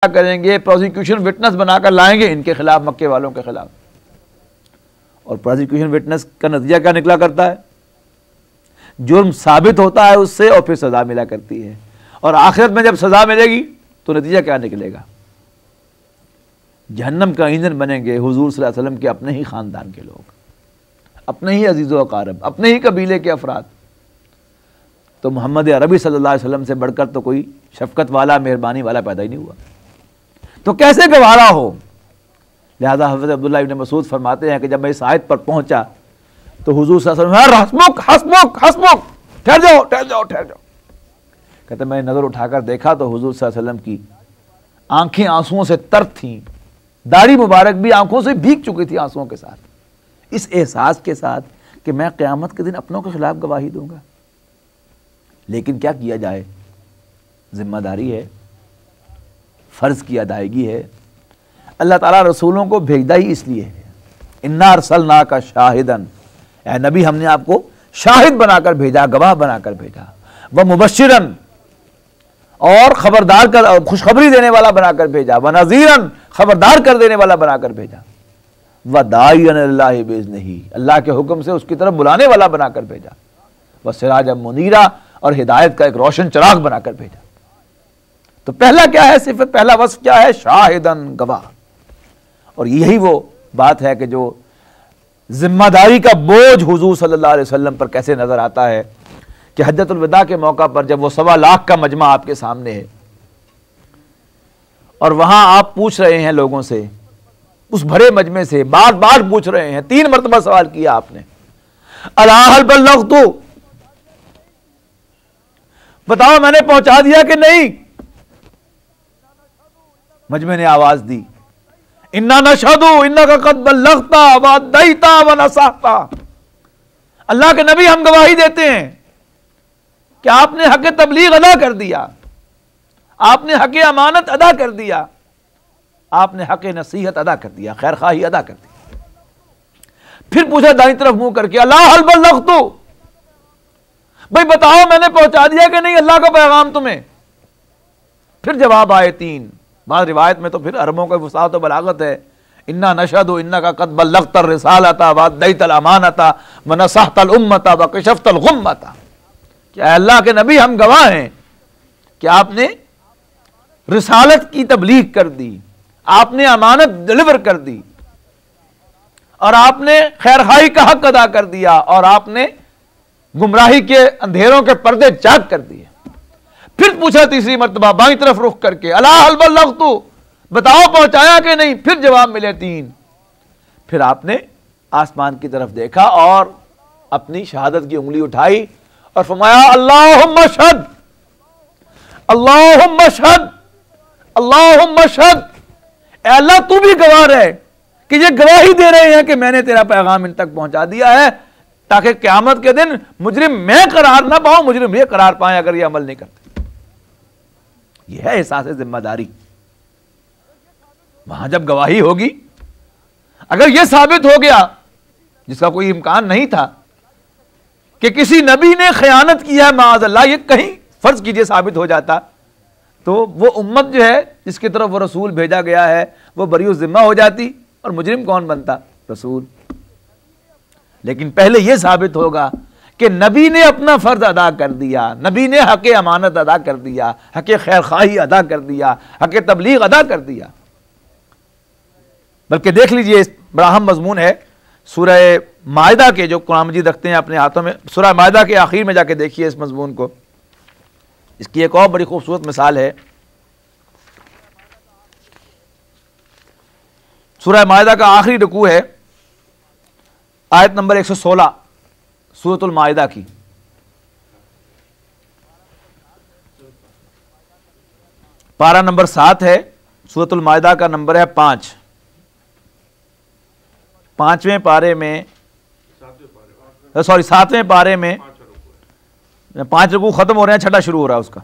करेंगे, prosecution witness बनाकर लाएंगे इनके खिलाफ, मक्के वालों के खिलाफ। और प्रोसिक्यूशन विटनेस का नतीजा क्या निकला करता है? जुर्म साबित होता है उससे और फिर सजा मिला करती है। और आखिरत में जब सजा मिलेगी तो नतीजा क्या निकलेगा? जहन्नम का ईंधन बनेंगे हुजूर सल्लल्लाहु अलैहि वसल्लम के अपने ही खानदान के लोग, अपने ही अजीज़ व अकारब, अपने ही कबीले के अफराद। तो मोहम्मद अरबी सल्लल्लाहु अलैहि वसल्लम से बढ़कर तो कोई शफकत वाला, मेहरबानी वाला पैदा ही नहीं हुआ, तो कैसे गवारा हो? लिहाजा हज़रत अब्दुल्लाह इब्न मसूद फरमाते हैं कि जब मैं इस आयत पर पहुंचा तो हुजूर सल्लल्लाहु अलैहि वसल्लम, हस्मुक हस्मुक हस्मुक, ठहर जाओ ठहर जाओ ठहर जाओ। कहते मैं नज़र उठाकर देखा तो हुजूर सल्लल्लाहु अलैहि वसल्लम की आंखें आंसुओं से तर थीं, दाढ़ी मुबारक भी आंखों से भीग चुकी थी आंसुओं के साथ, इस एहसास के साथ कि मैं क़यामत के दिन अपनों के खिलाफ गवाही दूंगा। लेकिन क्या किया जाए, जिम्मेदारी है, फ़र्ज़ की अदायगी है। अल्लाह ताला रसूलों को भेजता ही इसलिए है, इन्ना अरसलनाका शाहिदन, ऐ नबी हमने आपको शाहिद बनाकर भेजा, गवाह बनाकर भेजा, व मुबश्शिरन, और खबरदार कर, खुशखबरी देने वाला बनाकर भेजा, व नज़ीरन, खबरदार कर देने वाला बनाकर भेजा, व दाइयन इल्लाहि बिइज़्निही, अल्लाह के हुक्म से उसकी तरफ बुलाने वाला बनाकर भेजा, व सिराजम मुनीरा, और हिदायत का एक रोशन चिराग बनाकर भेजा। तो पहला क्या है, सिर्फ पहला वस्फ क्या है? शाहिदन, गवाह। और यही वो बात है कि जो जिम्मेदारी का बोझ हुजूर सल्लल्लाहु अलैहि वसल्लम पर कैसे नजर आता है कि हज्जतुल विदा के मौका पर जब वो 1.25 लाख का मजमा आपके सामने है और वहां आप पूछ रहे हैं लोगों से, उस भरे मजमे से बार बार पूछ रहे हैं, 3 मरतबा सवाल किया आपने, अला हल बल्लगतु, बताओ मैंने पहुंचा दिया कि नहीं? मजमे ने आवाज दी, इन्ना नशहदु इन्नका कद बल्लगता व अद्दैता व नसहता, अल्लाह के नबी हम गवाही देते हैं कि आपने हक तबलीग अदा कर दिया, आपने हक अमानत अदा कर दिया, आपने हक नसीहत अदा कर दिया, खैर खाही अदा कर दी। फिर पूछा दाईं तरफ मुंह करके, अला हल बल्लगतु, भाई बताओ मैंने पहुंचा दिया कि नहीं अल्लाह का पैगाम तुम्हें? फिर जवाब आए 3। बाद रिवायत में तो फिर अरबों का वसात और बलागत है, इन्ना नशहदु इन्नका कद बल्लगता रिसालता व अद्दैतल अमानता व नसहतल उम्मता व कशफ्तल गुम्मता, क्या अल्लाह के नबी हम गवाह हैं कि आपने रिसालत की तबलीग कर दी, आपने अमानत डिलीवर कर दी, और आपने खैरखाई का हक अदा कर दिया, और आपने गुमराही के अंधेरों के पर्दे चाक कर दिए। फिर पूछा तीसरी मर्तबा बाईं तरफ रुख करके, अला हल बल्लगतु, बताओ पहुंचाया कि नहीं? फिर जवाब मिले 3। फिर आपने आसमान की तरफ देखा और अपनी शहादत की उंगली उठाई और फरमाया, अल्लाहुम्मा शहद अल्लाहुम्मा शहद अल्लाहुम्मा शहद, ऐ अल्लाह तू भी गवाह है कि ये गवाही दे रहे हैं कि मैंने तेरा पैगाम इन तक पहुंचा दिया है, ताकि क़यामत के दिन मुजरिम मैं करार ना पाऊं, मुजरिम ये करार पाए अगर ये अमल नहीं करते। यह है एहसास जिम्मेदारी। वहां जब गवाही होगी, अगर यह साबित हो गया, जिसका कोई इम्कान नहीं था, कि किसी नबी ने खयानत किया है माअज़ल्लाह, ये कहीं फर्ज कीजिए साबित हो जाता, तो वो उम्मत जो है जिसकी तरफ वो रसूल भेजा गया है वो बरीउ जिम्मा हो जाती, और मुजरिम कौन बनता? रसूल। लेकिन पहले यह साबित होगा कि नबी ने अपना फर्ज अदा कर दिया, नबी ने हक अमानत अदा कर दिया, हक खैर खाही अदा कर दिया, हक तबलीग अदा कर दिया। बल्कि देख लीजिए, बड़ा अहम मजमून है सूरह मायदा के, जो कुरान मजीद रखते हैं अपने हाथों में, सूरह मायदा के आखिर में जाके देखिए इस मजमून को। इसकी एक और बड़ी खूबसूरत मिसाल है, सूरह मायदा का आखिरी रुकू है, आयत नंबर 116 सूरतुल मायदा की। पारा नंबर 7 है, सूरतुल मायदा का नंबर है 5। 5वें पारे में, सॉरी 7वें पारे में 5 रुकू खत्म हो रहे हैं, 6ठा शुरू हो रहा है उसका।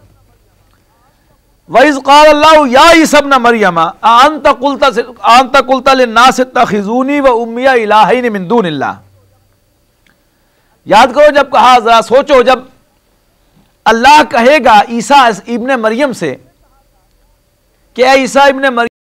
वइज़ क़ाल अल्लाहु या ईसा इब्न मरियम अअंत क़ुल्त लिन्नास इत्तखिज़ूनी व उम्मिया इलाहैन मिन दूनिल्लाह। याद करो, जब कहा, जरा सोचो, जब अल्लाह कहेगा ईसा इब्ने मरियम से कि ईसा इब्ने मरियम